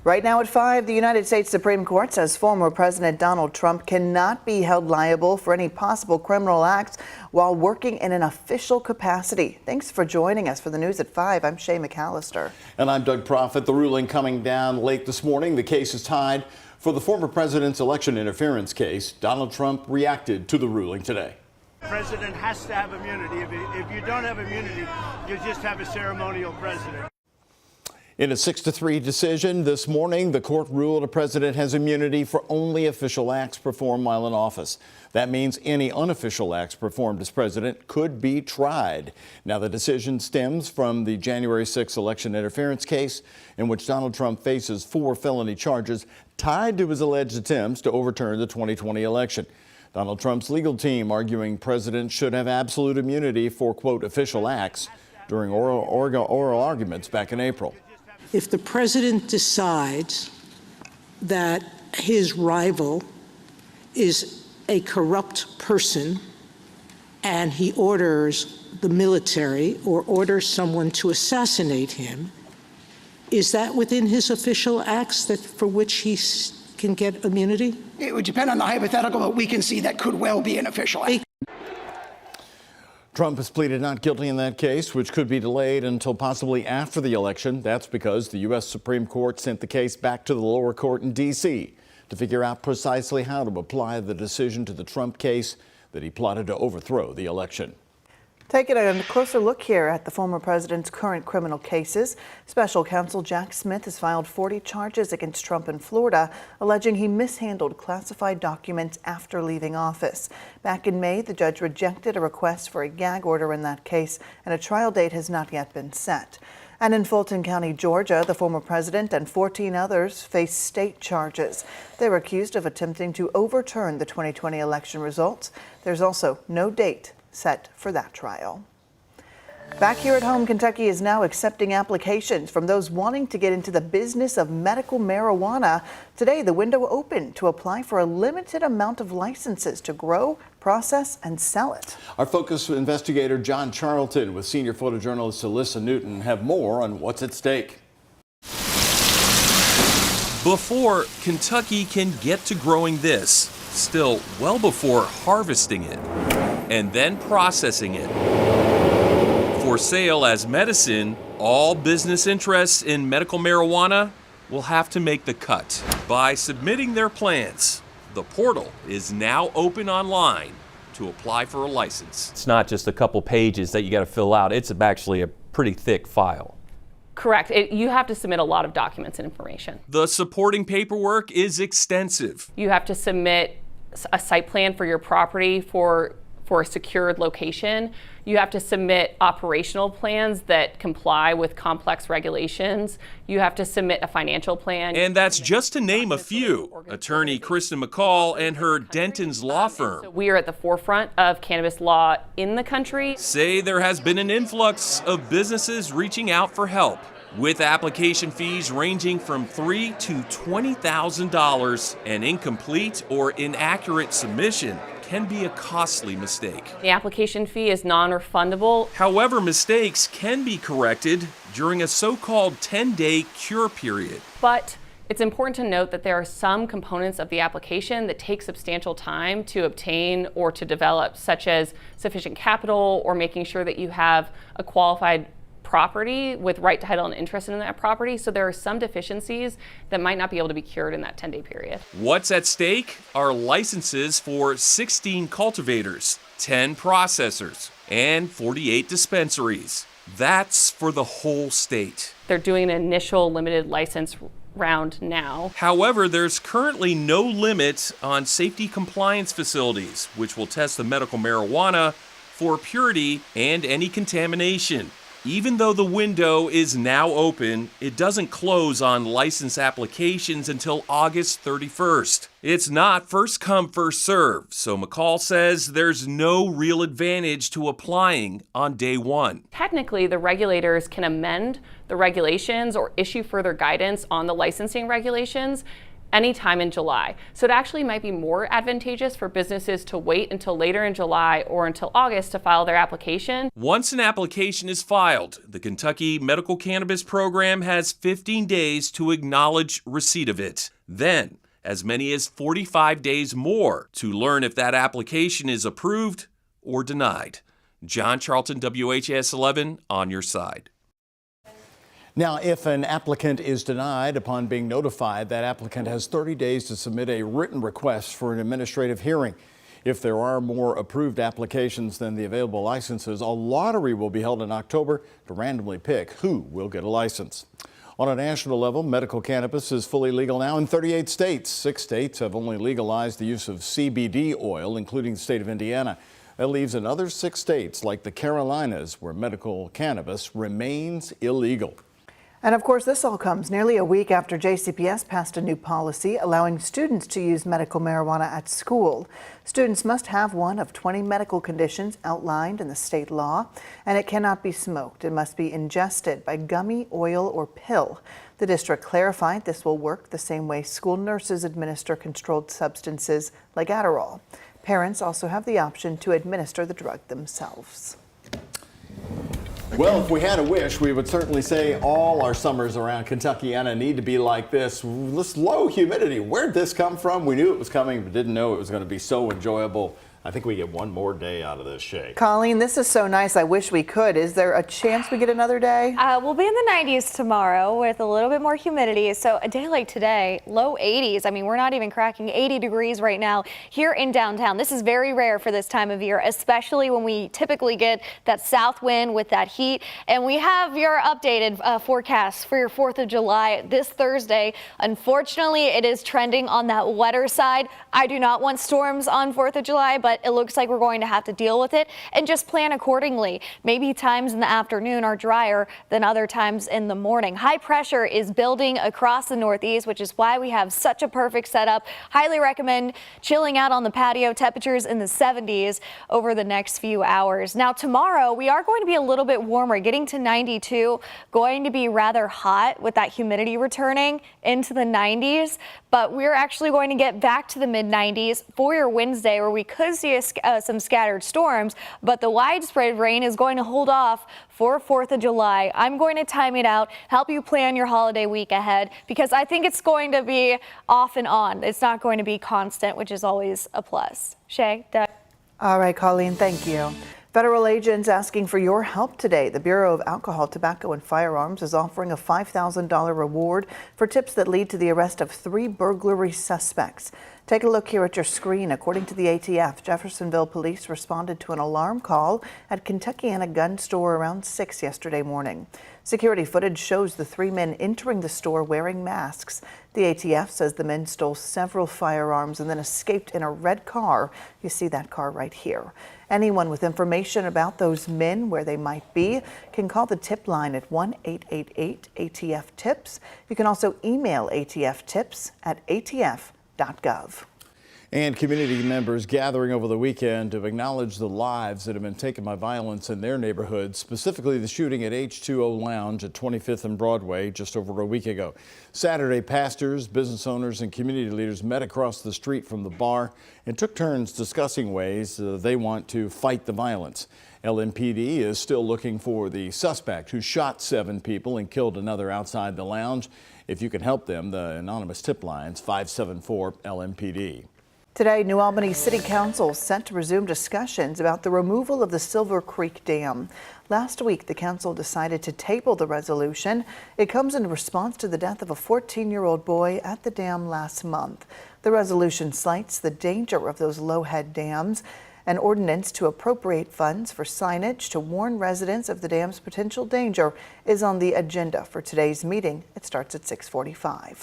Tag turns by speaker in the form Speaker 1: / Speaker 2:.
Speaker 1: Right now at 5, the United States Supreme Court says former President Donald Trump cannot be held liable for any possible criminal acts while working in an official capacity. Thanks for joining us for the news at 5. I'm Shay McAllister.
Speaker 2: And I'm Doug Proffitt. The ruling coming down late this morning. The case is tied for the former president's election interference case. Donald Trump reacted to the ruling today.
Speaker 3: The president has to have immunity. If you don't have immunity, you just have a ceremonial president.
Speaker 2: In a 6-3 decision this morning, the court ruled a president has immunity for only official acts performed while in office. That means any unofficial acts performed as president could be tried. Now, the decision stems from the January 6 election interference case in which Donald Trump faces 4 felony charges tied to his alleged attempts to overturn the 2020 election. Donald Trump's legal team arguing presidents should have absolute immunity for, quote, official acts during oral arguments back in April.
Speaker 4: If the president decides that his rival is a corrupt person and he orders the military or orders someone to assassinate him, is that within his official acts that for which he can get immunity?
Speaker 5: It would depend on the hypothetical, but we can see that could well be an official act.
Speaker 2: Trump has pleaded not guilty in that case, which could be delayed until possibly after the election. That's because the U.S. Supreme Court sent the case back to the lower court in D.C. to figure out precisely how to apply the decision to the Trump case that he plotted to overthrow the election.
Speaker 1: Taking a closer look here at the former president's current criminal cases, special counsel Jack Smith has filed 40 charges against Trump in Florida, alleging he mishandled classified documents after leaving office. Back in May, the judge rejected a request for a gag order in that case, and a trial date has not yet been set. And in Fulton County, Georgia, the former president and 14 others face state charges. They're accused of attempting to overturn the 2020 election results. There's also no date set for that trial. Back here at home, Kentucky is now accepting applications from those wanting to get into the business of medical marijuana. Today, the window opened to apply for a limited amount of licenses to grow, process, and sell it.
Speaker 2: Our Focus investigator John Charlton with senior photojournalist Alyssa Newton have more on what's at stake.
Speaker 6: Before Kentucky can get to growing this, still well before harvesting it, and then processing it for sale as medicine, all business interests in medical marijuana will have to make the cut by submitting their plans. The portal is now open online to apply for a license.
Speaker 7: It's not just a couple pages that you got to fill out. It's actually a pretty thick file.
Speaker 8: Correct. You have to submit a lot of documents and information.
Speaker 6: The supporting paperwork is extensive.
Speaker 8: You have to submit a site plan for your property for a secured location. You have to submit operational plans that comply with complex regulations. You have to submit a financial plan.
Speaker 6: And that's just to name a few. Attorney Kristen McCall and her Denton's law firm.
Speaker 8: So we are at the forefront of cannabis law in the country.
Speaker 6: Say there has been an influx of businesses reaching out for help, with application fees ranging from $3,000 to $20,000. An incomplete or inaccurate submission can be a costly mistake.
Speaker 8: The application fee is non-refundable.
Speaker 6: However, mistakes can be corrected during a so-called 10-day cure period.
Speaker 8: But it's important to note that there are some components of the application that take substantial time to obtain or to develop, such as sufficient capital or making sure that you have a qualified property with right title and interest in that property. So there are some deficiencies that might not be able to be cured in that 10-day period.
Speaker 6: What's at stake are licenses for 16 cultivators, 10 processors, and 48 dispensaries. That's for the whole state.
Speaker 8: They're doing an initial limited license round now.
Speaker 6: However, there's currently no limit on safety compliance facilities, which will test the medical marijuana for purity and any contamination. Even though the window is now open, it doesn't close on license applications until August 31st. It's not first come, first serve, so McCall says there's no real advantage to applying on day one.
Speaker 8: Technically, the regulators can amend the regulations or issue further guidance on the licensing regulations, anytime in July. So it actually might be more advantageous for businesses to wait until later in July or until August to file their application.
Speaker 6: Once an application is filed, the Kentucky Medical Cannabis Program has 15 days to acknowledge receipt of it. Then, as many as 45 days more to learn if that application is approved or denied. John Charlton, WHAS11, on your side.
Speaker 2: Now, if an applicant is denied upon being notified, that applicant has 30 days to submit a written request for an administrative hearing. If there are more approved applications than the available licenses, a lottery will be held in October to randomly pick who will get a license. On a national level, medical cannabis is fully legal now in 38 states. 6 states have only legalized the use of CBD oil, including the state of Indiana. That leaves another 6 states, like the Carolinas, where medical cannabis remains illegal.
Speaker 1: And of course, this all comes nearly a week after JCPS passed a new policy allowing students to use medical marijuana at school. Students must have one of 20 medical conditions outlined in the state law, and it cannot be smoked. It must be ingested by gummy, oil, or pill. The district clarified this will work the same way school nurses administer controlled substances like Adderall. Parents also have the option to administer the drug themselves.
Speaker 2: Well, if we had a wish, we would certainly say all our summers around Kentuckiana need to be like this. This low humidity, where'd this come from? We knew it was coming, but didn't know it was going to be so enjoyable. I think we get one more day out of this, Shay.
Speaker 1: Colleen, this is so nice. I wish we could. Is there a chance we get another day?
Speaker 9: We'll be in the 90s tomorrow with a little bit more humidity. So a day like today, low 80s. I mean, we're not even cracking 80 degrees right now here in downtown. This is very rare for this time of year, especially when we typically get that south wind with that heat. And we have your updated forecast for your 4th of July this Thursday. Unfortunately, it is trending on that wetter side. I do not want storms on 4th of July, but it looks like we're going to have to deal with it and just plan accordingly. Maybe times in the afternoon are drier than other times in the morning. High pressure is building across the Northeast, which is why we have such a perfect setup. Highly recommend chilling out on the patio. Temperatures in the 70s over the next few hours. Now tomorrow we are going to be a little bit warmer, getting to 92, going to be rather hot with that humidity returning into the 90s, but we're actually going to get back to the mid 90s for your Wednesday, where we could see some scattered storms, but the widespread rain is going to hold off for 4th of July. I'm going to time it out, help you plan your holiday week ahead, because I think it's going to be off and on. It's not going to be constant, which is always a plus. Shay, Doug.
Speaker 1: All right, Colleen, thank you. Federal agents asking for your help today. The Bureau of Alcohol, Tobacco, and Firearms is offering a $5,000 reward for tips that lead to the arrest of 3 burglary suspects. Take a look here at your screen. According to the ATF, Jeffersonville police responded to an alarm call at Kentuckiana Gun Store around 6 yesterday morning. Security footage shows the 3 men entering the store wearing masks. The ATF says the men stole several firearms and then escaped in a red car. You see that car right here. Anyone with information about those men, where they might be, can call the tip line at 1-888-ATF-TIPS. You can also email atftips@atf.gov.
Speaker 2: And community members gathering over the weekend to acknowledge the lives that have been taken by violence in their neighborhoods, specifically the shooting at H2O Lounge at 25th and Broadway just over a week ago. Saturday, pastors, business owners, and community leaders met across the street from the bar and took turns discussing ways they want to fight the violence. LMPD is still looking for the suspect who shot 7 people and killed another outside the lounge. If you can help them, the anonymous tip line's 574-LMPD.
Speaker 1: Today, New Albany City Council is set to resume discussions about the removal of the Silver Creek Dam. Last week, the council decided to table the resolution. It comes in response to the death of a 14-year-old boy at the dam last month. The resolution cites the danger of those low-head dams. An ordinance to appropriate funds for signage to warn residents of the dam's potential danger is on the agenda for today's meeting. It starts at 6:45.